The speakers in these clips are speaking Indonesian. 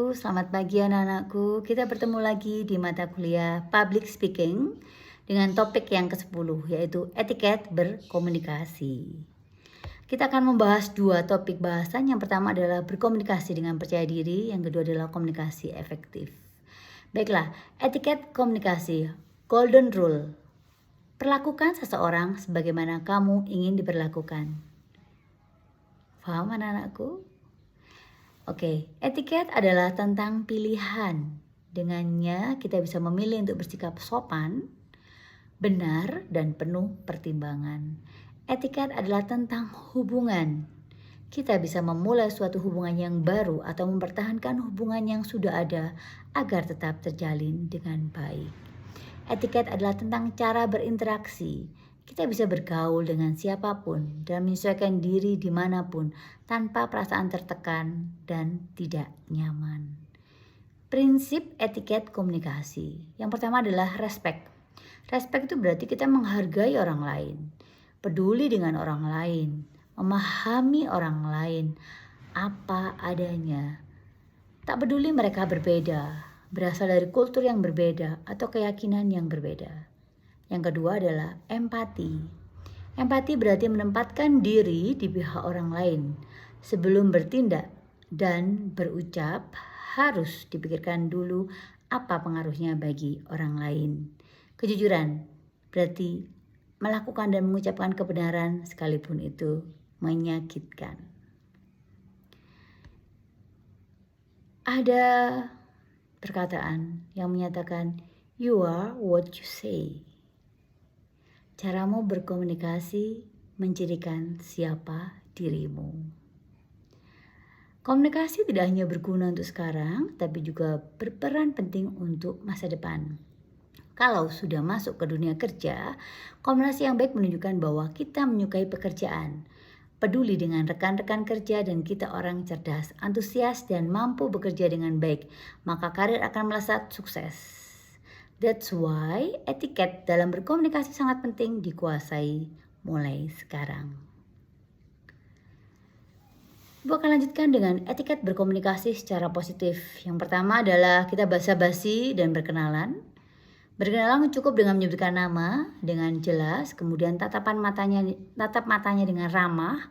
selamat pagi anak-anakku. Kita bertemu lagi di mata kuliah Public Speaking dengan topik yang ke-10 yaitu etiket berkomunikasi. Kita akan membahas dua topik bahasan. Yang pertama adalah berkomunikasi dengan percaya diri, yang kedua adalah komunikasi efektif. Baiklah, etiket komunikasi, golden rule. Perlakukan seseorang sebagaimana kamu ingin diperlakukan. Paham anak-anakku? Oke, etiket adalah tentang pilihan. Dengannya kita bisa memilih untuk bersikap sopan, benar, dan penuh pertimbangan. Etiket adalah tentang hubungan. Kita bisa memulai suatu hubungan yang baru atau mempertahankan hubungan yang sudah ada agar tetap terjalin dengan baik. Etiket adalah tentang cara berinteraksi. Kita bisa bergaul dengan siapapun dan menyesuaikan diri dimanapun tanpa perasaan tertekan dan tidak nyaman. Prinsip etiket komunikasi. Yang pertama adalah respect. Respect itu berarti kita menghargai orang lain, peduli dengan orang lain, memahami orang lain apa adanya. Tak peduli mereka berbeda, berasal dari kultur yang berbeda atau keyakinan yang berbeda. Yang kedua adalah empati. Empati berarti menempatkan diri di pihak orang lain. Sebelum bertindak dan berucap, harus dipikirkan dulu apa pengaruhnya bagi orang lain. Kejujuran berarti melakukan dan mengucapkan kebenaran sekalipun itu menyakitkan. Ada perkataan yang menyatakan, "You are what you say." Caramu berkomunikasi mencirikan siapa dirimu. Komunikasi tidak hanya berguna untuk sekarang, tapi juga berperan penting untuk masa depan. Kalau sudah masuk ke dunia kerja, komunikasi yang baik menunjukkan bahwa kita menyukai pekerjaan, peduli dengan rekan-rekan kerja, dan kita orang cerdas, antusias, dan mampu bekerja dengan baik, maka karir akan melesat sukses. That's why etiket dalam berkomunikasi sangat penting dikuasai mulai sekarang. Ibu akan lanjutkan dengan etiket berkomunikasi secara positif. Yang pertama adalah kita basa-basi dan berkenalan. Berkenalan cukup dengan menyebutkan nama dengan jelas, kemudian tatap matanya dengan ramah,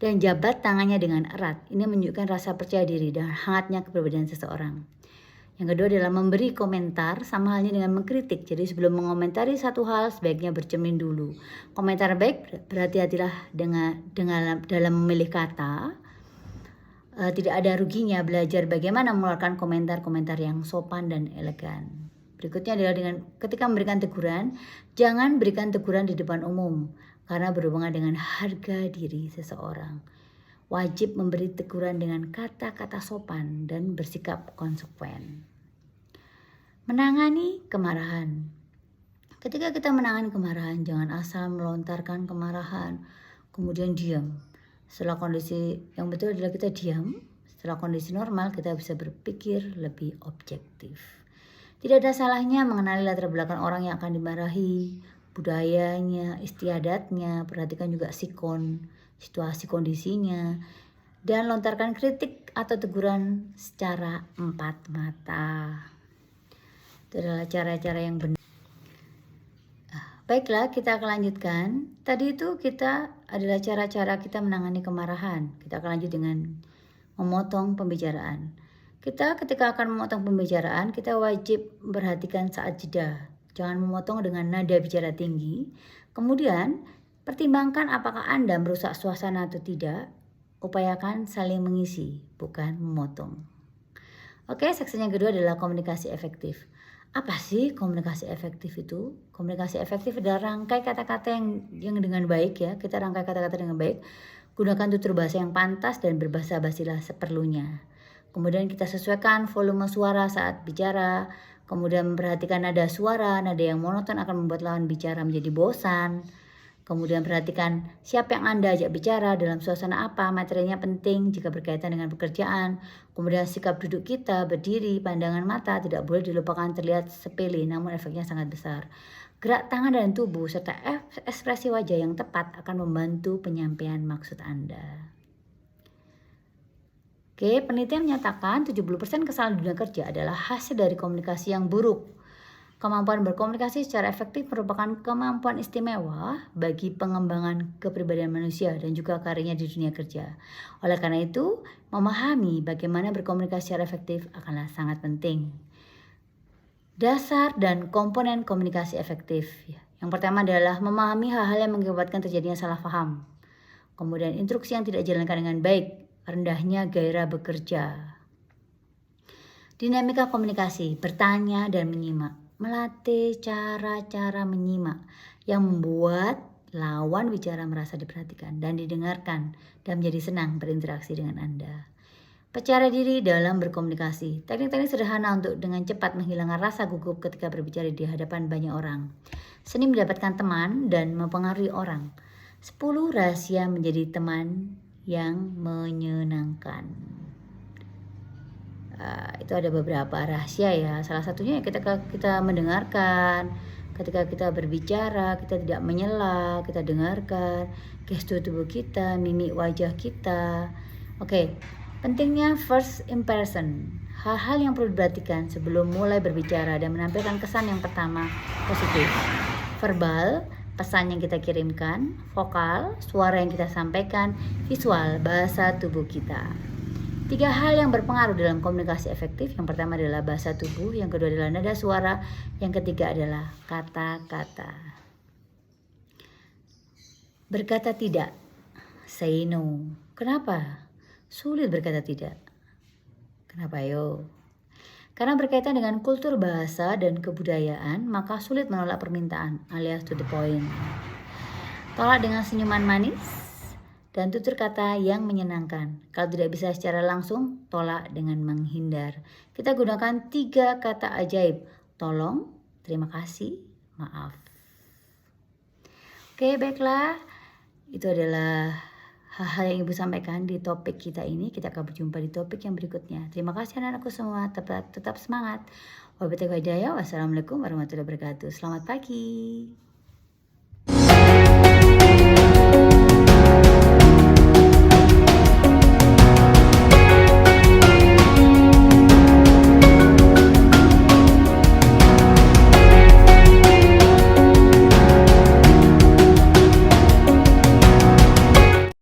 dan jabat tangannya dengan erat. Ini menunjukkan rasa percaya diri dan hangatnya kepribadian seseorang. Yang kedua adalah memberi komentar, sama halnya dengan mengkritik. Jadi sebelum mengomentari satu hal, sebaiknya bercermin dulu. Komentar baik, berhati-hatilah dalam memilih kata. Tidak ada ruginya belajar bagaimana mengeluarkan komentar-komentar yang sopan dan elegan. Berikutnya adalah ketika memberikan teguran, jangan berikan teguran di depan umum karena berhubungan dengan harga diri seseorang. Wajib memberi teguran dengan kata-kata sopan dan bersikap konsekuen. Menangani kemarahan. Ketika kita menangani kemarahan, jangan asal melontarkan kemarahan, kemudian diam. Setelah kondisi yang betul adalah kita diam. Setelah kondisi normal, kita bisa berpikir lebih objektif. Tidak ada salahnya mengenali latar belakang orang yang akan dimarahi, budayanya, istiadatnya, perhatikan juga situasi kondisinya, dan lontarkan kritik atau teguran secara empat mata. Itu adalah cara-cara yang benar. Baiklah, kita akan lanjutkan. Tadi itu adalah cara-cara kita menangani kemarahan. Kita akan lanjut dengan memotong pembicaraan. Ketika akan memotong pembicaraan, kita wajib memperhatikan saat jeda. Jangan memotong dengan nada bicara tinggi. Kemudian, pertimbangkan apakah Anda merusak suasana atau tidak. Upayakan saling mengisi, bukan memotong. Oke, seksi yang kedua adalah komunikasi efektif. Apa sih komunikasi efektif itu? Komunikasi efektif adalah rangkai kata-kata yang dengan baik ya. Kita rangkai kata-kata dengan baik. Gunakan tutur bahasa yang pantas dan berbahasa basilah seperlunya. Kemudian kita sesuaikan volume suara saat bicara. Kemudian memperhatikan nada suara. Nada yang monoton akan membuat lawan bicara menjadi bosan. Kemudian perhatikan siapa yang Anda ajak bicara, dalam suasana apa, materinya penting jika berkaitan dengan pekerjaan. Kemudian sikap duduk kita, berdiri, pandangan mata tidak boleh dilupakan, terlihat sepele namun efeknya sangat besar. Gerak tangan dan tubuh serta ekspresi wajah yang tepat akan membantu penyampaian maksud Anda. Oke, penelitian menyatakan 70% kesalahan dunia kerja adalah hasil dari komunikasi yang buruk. Kemampuan berkomunikasi secara efektif merupakan kemampuan istimewa bagi pengembangan kepribadian manusia dan juga karirnya di dunia kerja. Oleh karena itu, memahami bagaimana berkomunikasi secara efektif akanlah sangat penting. Dasar dan komponen komunikasi efektif. Yang pertama adalah memahami hal-hal yang mengakibatkan terjadinya salah paham. Kemudian instruksi yang tidak dijalankan dengan baik, rendahnya gairah bekerja. Dinamika komunikasi, bertanya dan menyimak. Melatih cara-cara menyimak yang membuat lawan bicara merasa diperhatikan dan didengarkan dan menjadi senang berinteraksi dengan Anda. Percaya diri dalam berkomunikasi. Teknik-teknik sederhana untuk dengan cepat menghilangkan rasa gugup ketika berbicara di hadapan banyak orang. Seni mendapatkan teman dan mempengaruhi orang. 10 rahasia menjadi teman yang menyenangkan. Itu ada beberapa rahasia ya. Salah satunya ketika kita mendengarkan, ketika kita berbicara, kita tidak menyela, kita dengarkan gestur tubuh kita, mimik wajah kita. Oke, pentingnya first impression. Hal-hal yang perlu diperhatikan sebelum mulai berbicara dan menampilkan kesan yang pertama positif. Verbal, pesan yang kita kirimkan. Vokal, suara yang kita sampaikan. Visual, bahasa tubuh kita. 3 hal yang berpengaruh dalam komunikasi efektif. Yang pertama adalah bahasa tubuh, yang kedua adalah nada suara, yang ketiga adalah kata-kata. Berkata tidak, say no. Kenapa? Sulit berkata tidak. Kenapa yo? Karena berkaitan dengan kultur bahasa dan kebudayaan, maka sulit menolak permintaan alias to the point. Tolak dengan senyuman manis dan tutur kata yang menyenangkan. Kalau tidak bisa secara langsung, tolak dengan menghindar. Kita gunakan 3 kata ajaib. Tolong, terima kasih, maaf. Oke, baiklah. Itu adalah hal-hal yang Ibu sampaikan di topik kita ini. Kita akan berjumpa di topik yang berikutnya. Terima kasih anak-anakku semua. Tetap semangat. Wabillahi hidayah. Wassalamualaikum warahmatullahi wabarakatuh. Selamat pagi.